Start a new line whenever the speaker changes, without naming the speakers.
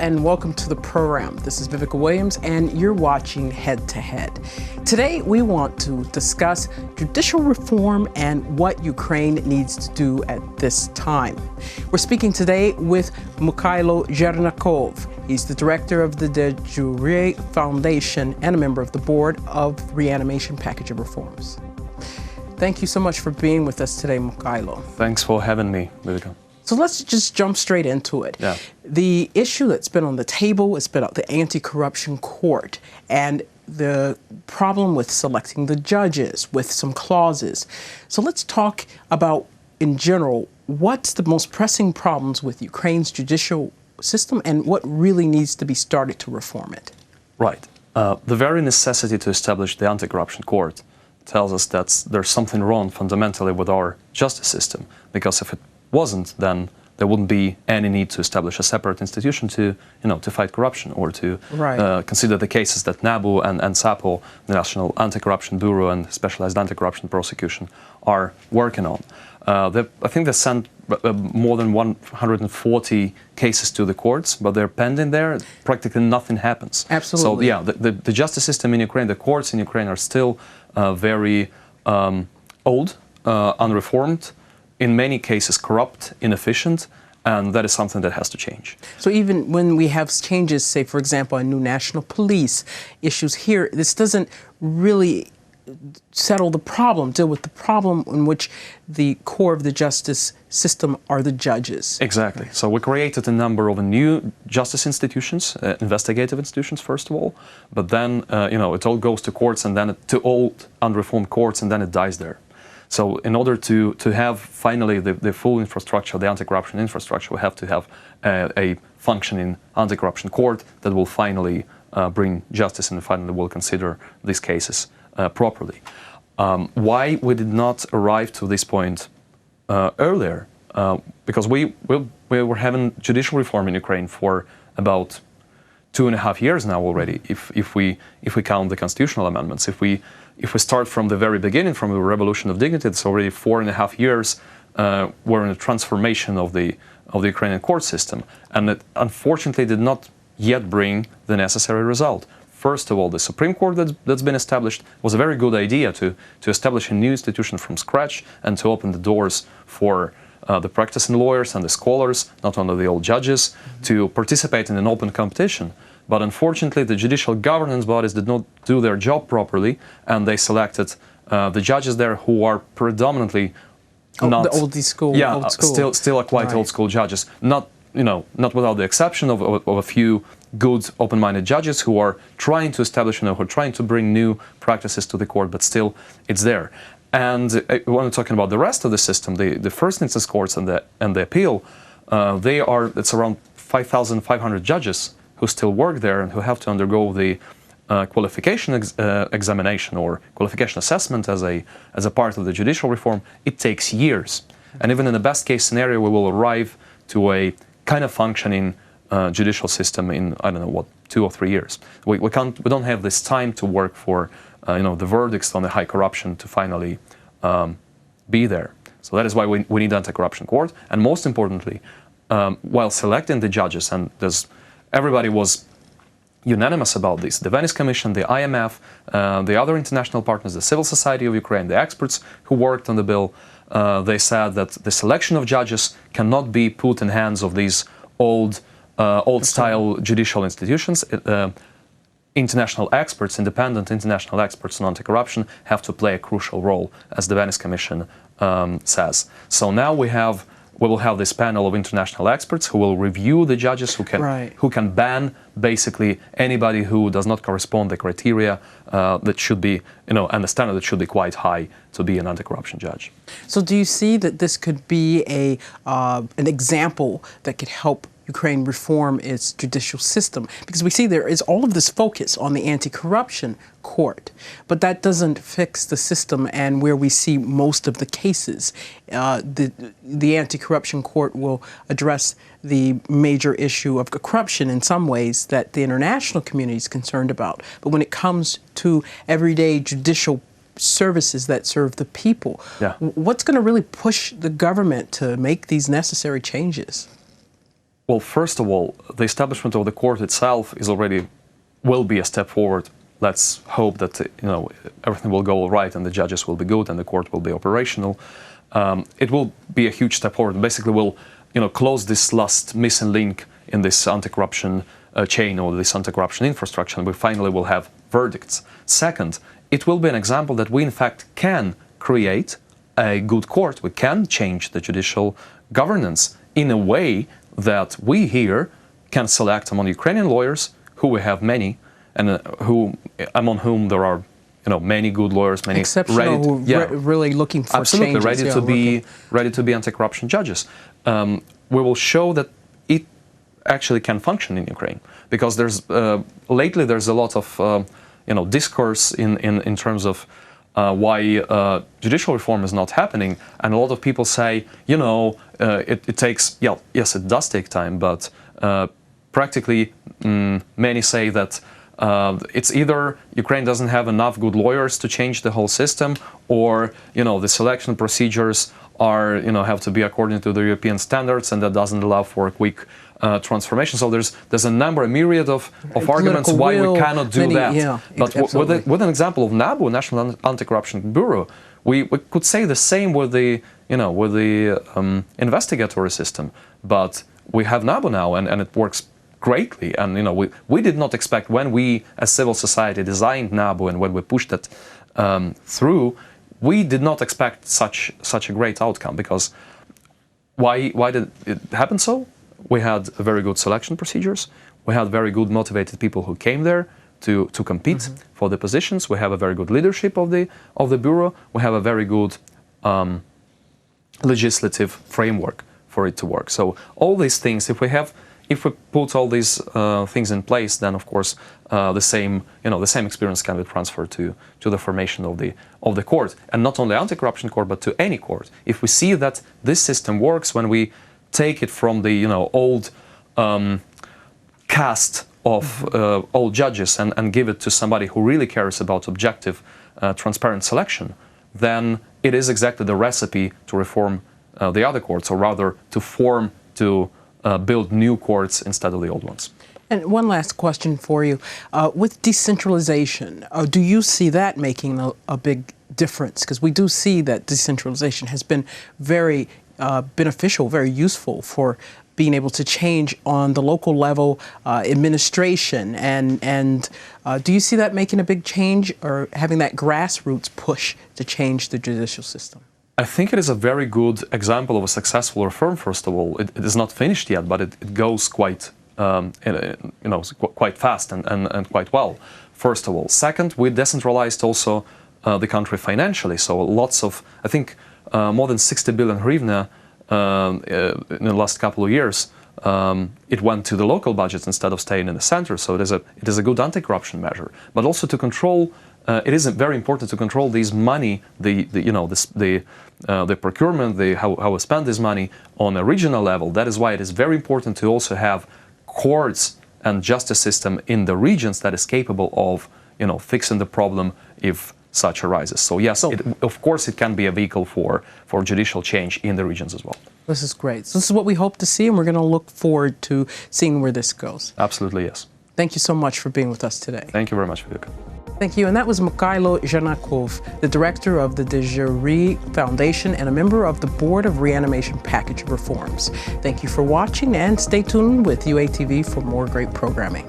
and welcome to the program. This is Vivica Williams, and you're watching Head to Head. Today, we want to discuss judicial reform and what Ukraine needs to do at this time. We're speaking today with Mykhailo Zhernakov. He's the director of the Dejure Foundation and a member of the board of Reanimation Package of Reforms. Thank you so much for being with us today, Mykhailo.
Thanks for having me, Vivica.
So let's just jump straight into it.
Yeah.
The issue that's been on the table has been the Anti-Corruption Court and the problem with selecting the judges with some clauses. So let's talk about, in general, what's the most pressing problems with Ukraine's judicial system and what really needs to be started to reform it?
Right. The very necessity to establish the Anti-Corruption Court tells us that there's something wrong fundamentally with our justice system, because if it wasn't, then there wouldn't be any need to establish a separate institution to fight corruption or to consider the cases that NABU and SAPO, the National Anti-Corruption Bureau and Specialized Anti-Corruption Prosecution, are working on. I think they sent more than 140 cases to the courts, but they're pending there. Practically nothing happens.
Absolutely.
So yeah, the justice system in Ukraine, the courts in Ukraine are still very old, unreformed, in many cases corrupt, inefficient, and that is something that has to change.
So even when we have changes, say, for example, a new national police issues here, this doesn't really settle the problem, deal with the problem in which the core of the justice system are the judges.
Exactly. So we created a number of new justice institutions, investigative institutions, first of all, but then, it all goes to courts and then to old, unreformed courts, and then it dies there. So in order to have finally the full infrastructure, the anti-corruption infrastructure, we have to have a functioning anti-corruption court that will finally bring justice and finally will consider these cases properly. Why we did not arrive to this point earlier? Because we were having judicial reform in Ukraine for about 2.5 years now already, if we count the constitutional amendments. If we start from the very beginning, from the Revolution of Dignity, it's already 4.5 years we're in a transformation of the Ukrainian court system, and it unfortunately did not yet bring the necessary result. First of all, the Supreme Court that's been established was a very good idea to establish a new institution from scratch and to open the doors for the practicing lawyers and the scholars, not only the old judges, to participate in an open competition. But unfortunately, the judicial governance bodies did not do their job properly, and they selected the judges there who are predominantly not
the old school.
Still are quite old school judges. Not without the exception of a few good, open-minded judges who are trying to establish, who are trying to bring new practices to the court, but still it's there. And when we're talking about the rest of the system, the first instance courts and the appeal, it's around 5,500 judges who still work there and who have to undergo the qualification examination or qualification assessment as a part of the judicial reform. It takes years, and even in the best case scenario, we will arrive to a kind of functioning judicial system in 2 or 3 years. We don't have this time to work for the verdicts on the high corruption to finally be there. So that is why we need anti-corruption court, and most importantly, while selecting the judges, and everybody was unanimous about this. The Venice Commission, the IMF, the other international partners, the civil society of Ukraine, the experts who worked on the bill, they said that the selection of judges cannot be put in hands of these old-style judicial institutions. International experts, independent international experts on anti-corruption, have to play a crucial role, as the Venice Commission says. So now we will have this panel of international experts who will review the judges, who can ban basically anybody who does not correspond to the criteria that should be, and the standard that should be quite high to be an anti-corruption judge.
So do you see that this could be an example that could help Ukraine reform its judicial system? Because we see there is all of this focus on the anti-corruption court, but that doesn't fix the system and where we see most of the cases. The anti-corruption court will address the major issue of corruption in some ways that the international community is concerned about. But when it comes to everyday judicial services that serve the people, what's going to really push the government to make these necessary changes?
Well, first of all, the establishment of the court itself will be a step forward. Let's hope that everything will go all right and the judges will be good and the court will be operational. It will be a huge step forward. Basically, we'll close this last missing link in this anti-corruption chain or this anti-corruption infrastructure, and we finally will have verdicts. Second, it will be an example that we in fact can create a good court. We can change the judicial governance in a way that we here can select among Ukrainian lawyers, who we have many, and among whom there are many good lawyers, many
exceptional, really looking for
absolutely
changes.
ready to be anti-corruption judges. We will show that it actually can function in Ukraine, because lately there's a lot of discourse in terms of why judicial reform is not happening, and a lot of people say it takes yes, it does take time, but practically many say that it's either Ukraine doesn't have enough good lawyers to change the whole system, or the selection procedures are have to be according to the European standards, and that doesn't allow for a quick transformation. So there's a myriad of arguments why we cannot do that.
Yeah,
but with an example of NABU, National Anti-Corruption Bureau, we could say the same with the investigatory system. But we have NABU now, and it works greatly. And we did not expect, when we as civil society designed NABU and when we pushed it through, we did not expect such a great outcome. Because why did it happen so? We had very good selection procedures. We had very good motivated people who came there to compete for the positions. We have a very good leadership of the bureau. We have a very good legislative framework for it to work. So all these things, if we put all these things in place, then of course the same experience can be transferred to the formation of the court, and not only anti-corruption court, but to any court. If we see that this system works, when we take it from the old cast of old judges and give it to somebody who really cares about objective, transparent selection, then it is exactly the recipe to reform the other courts, or rather to build new courts instead of the old ones.
And one last question for you. With decentralization, do you see that making a big difference? Because we do see that decentralization has been very beneficial, very useful for being able to change on the local level administration. And do you see that making a big change, or having that grassroots push to change the judicial system?
I think it is a very good example of a successful reform. First of all, it is not finished yet, but it goes quite quite fast and quite well. First of all, second, we decentralized also the country financially. So lots of, I think, more than 60 billion hryvnia in the last couple of years. It went to the local budgets instead of staying in the center. So it is a good anti-corruption measure, but also to control. It is very important to control this money, the procurement, how we spend this money on a regional level. That is why it is very important to also have courts and justice system in the regions that is capable of fixing the problem if such arises. So yes, of course it can be a vehicle for judicial change in the regions as well.
This is great. So this is what we hope to see, and we're going to look forward to seeing where this goes.
Absolutely, yes.
Thank you so much for being with us today.
Thank you very much, Vivek.
Thank you. And that was Mykhailo Zhernakov, the director of the Dejure Foundation and a member of the board of Reanimation Package of Reforms. Thank you for watching, and stay tuned with UATV for more great programming.